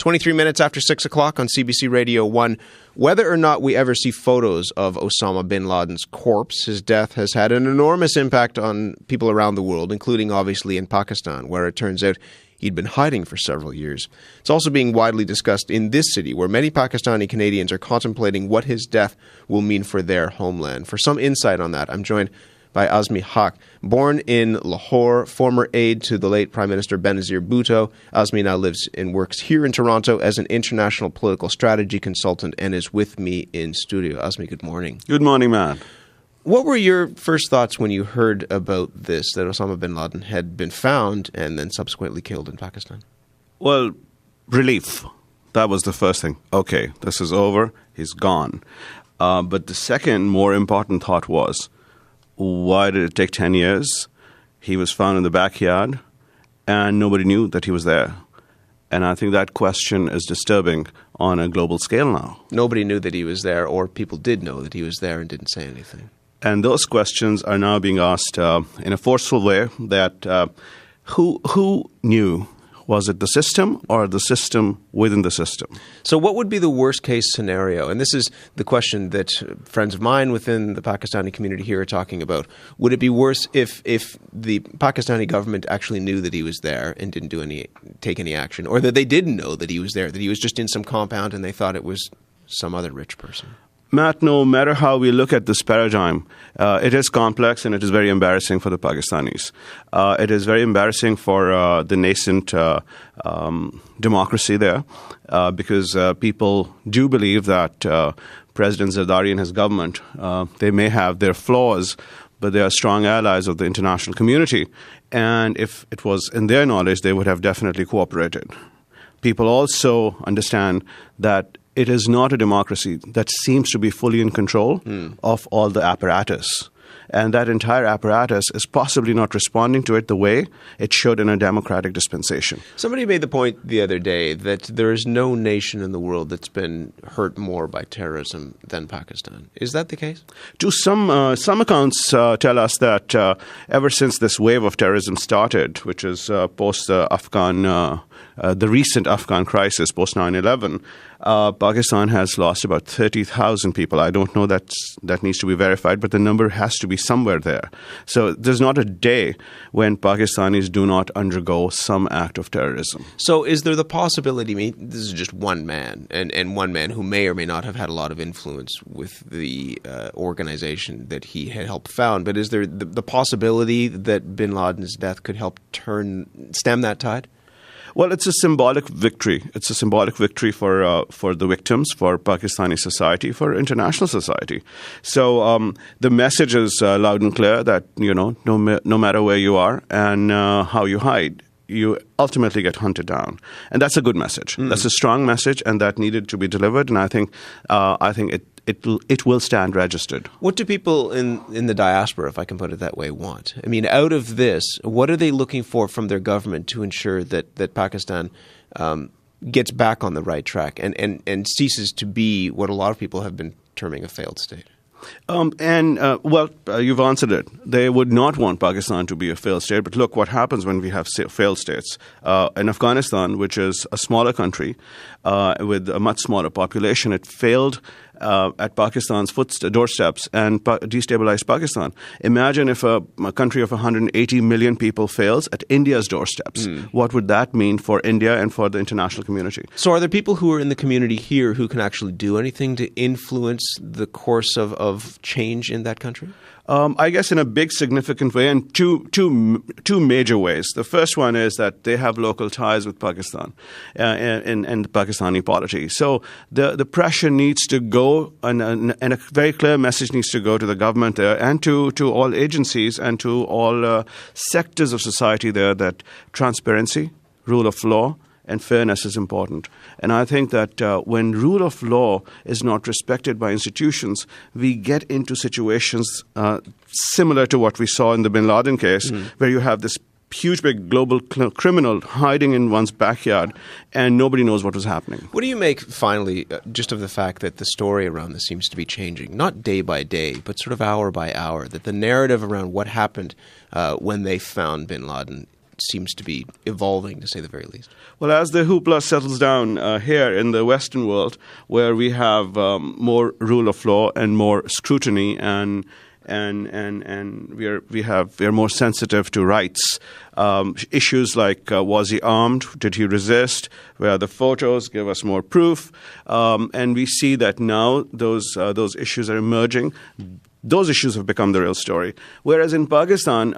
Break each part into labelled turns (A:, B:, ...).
A: 23 minutes after 6 o'clock on CBC Radio 1. Whether or not we ever see photos of Osama bin Laden's corpse, his death has had an enormous impact on people around the world, including obviously in Pakistan, where it turns out he'd been hiding for several years. It's also being widely discussed in this city, where many Pakistani Canadians are contemplating what his death will mean for their homeland. For some insight on that, I'm joined by Azmi Haq. Born in Lahore, former aide to the late Prime Minister Benazir Bhutto, Azmi now lives and works here in Toronto as an international political strategy consultant and is with me in studio. Azmi, good morning.
B: Good morning, man.
A: What were your first thoughts when you heard about this, that Osama bin Laden had been found and then subsequently killed in Pakistan?
B: Well, relief. That was the first thing. Okay, this is over. He's gone. But the second, more important thought was, why did it take 10 years? He was found in the backyard, and nobody knew that he was there. And I think that question is disturbing on a global scale now.
A: Nobody knew that he was there, or people did know that he was there and didn't say anything.
B: And those questions are now being asked in a forceful way, that who knew? Was it the system or the system within the system?
A: So what would be the worst case scenario? And this is the question that friends of mine within the Pakistani community here are talking about. Would it be worse if the Pakistani government actually knew that he was there and didn't take any action, or that they didn't know that he was there, that he was just in some compound and they thought it was some other rich person?
B: Matt, no matter how we look at this paradigm, it is complex and it is very embarrassing for the Pakistanis. It is very embarrassing for the nascent democracy there because people do believe that President Zardari and his government, they may have their flaws, but they are strong allies of the international community. And if it was in their knowledge, they would have definitely cooperated. People also understand that it is not a democracy that seems to be fully in control of all the apparatus. And that entire apparatus is possibly not responding to it the way it should in a democratic dispensation.
A: Somebody made the point the other day that there is no nation in the world that's been hurt more by terrorism than Pakistan. Is that the case?
B: To some accounts tell us that ever since this wave of terrorism started, which is post the recent Afghan crisis, post 9/11, Pakistan has lost about 30,000 people. I don't know that needs to be verified, but the number has to be somewhere there. So there's not a day when Pakistanis do not undergo some act of terrorism.
A: So is there the possibility, I mean, this is just one man, and one man who may or may not have had a lot of influence with the organization that he had helped found, but is there the possibility that bin Laden's death could help stem that tide?
B: Well, it's a symbolic victory. It's a symbolic victory for the victims, for Pakistani society, for international society. So the message is loud and clear that, no matter where you are and how you hide, you ultimately get hunted down. And that's a good message. That's a strong message, and that needed to be delivered. And I think it will stand registered.
A: What do people in the diaspora, if I can put it that way, want? I mean, out of this, what are they looking for from their government to ensure that Pakistan gets back on the right track and ceases to be what a lot of people have been terming a failed state? You've answered it. They would not want Pakistan to be a failed state. But look what happens when we have failed states. In Afghanistan, which is a smaller country with a much smaller population, it failed at Pakistan's doorsteps and destabilized Pakistan. Imagine if a country of 180 million people fails at India's doorsteps. What would that mean for India and for the international community? So are there people who are in the community here who can actually do anything to influence the course of change in that country?
B: I guess in a big, significant way, and two major ways. The first one is that they have local ties with Pakistan and the Pakistani polity. So the pressure needs to go, and a very clear message needs to go to the government there and to all agencies and to all sectors of society there that transparency, rule of law, and fairness is important. And I think that when rule of law is not respected by institutions, we get into situations similar to what we saw in the bin Laden case, where you have this huge, big global criminal hiding in one's backyard, and nobody knows what was happening.
A: What do you make, finally, just of the fact that the story around this seems to be changing, not day by day, but sort of hour by hour, that the narrative around what happened when they found bin Laden seems to be evolving, to say the very least.
B: Well, as the hoopla settles down here in the Western world, where we have more rule of law and more scrutiny, and we are more sensitive to rights. Issues like was he armed? Did he resist? Where are the photos? Give us more proof. And we see that now those issues are emerging. Those issues have become the real story. Whereas in Pakistan,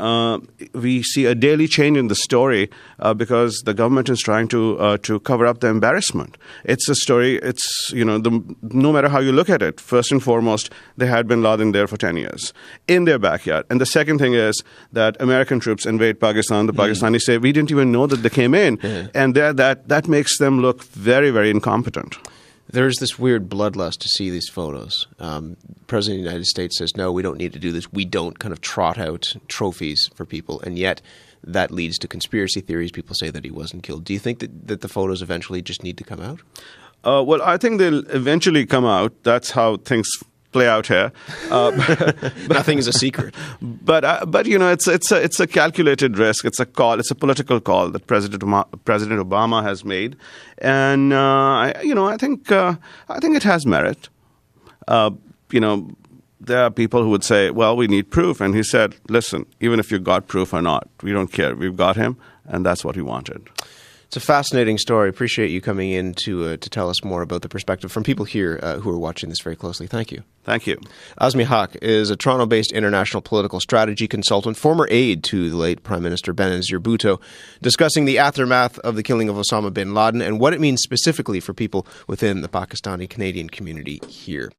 B: we see a daily change in the story because the government is trying to cover up the embarrassment. It's a story. It's no matter how you look at it. First and foremost, they had bin Laden there for 10 years in their backyard. And the second thing is that American troops invade Pakistan. The Pakistanis say we didn't even know that they came in, and that makes them look very, very incompetent.
A: There's this weird bloodlust to see these photos. President of the United States says, no, we don't need to do this. We don't kind of trot out trophies for people. And yet that leads to conspiracy theories. People say that he wasn't killed. Do you think that the photos eventually just need to come out?
B: Well, I think they'll eventually come out. That's how things play out here.
A: Nothing is a secret.
B: But it's a calculated risk. It's a call. It's a political call that President Obama has made, and I think it has merit. There are people who would say, well, we need proof. And he said, listen, even if you got proof or not, we don't care. We've got him, and that's what we wanted.
A: It's a fascinating story. Appreciate you coming in to tell us more about the perspective from people here who are watching this very closely. Thank you.
B: Thank you.
A: Azmi Haq is a Toronto-based international political strategy consultant, former aide to the late Prime Minister Benazir Bhutto, discussing the aftermath of the killing of Osama bin Laden and what it means specifically for people within the Pakistani Canadian community here.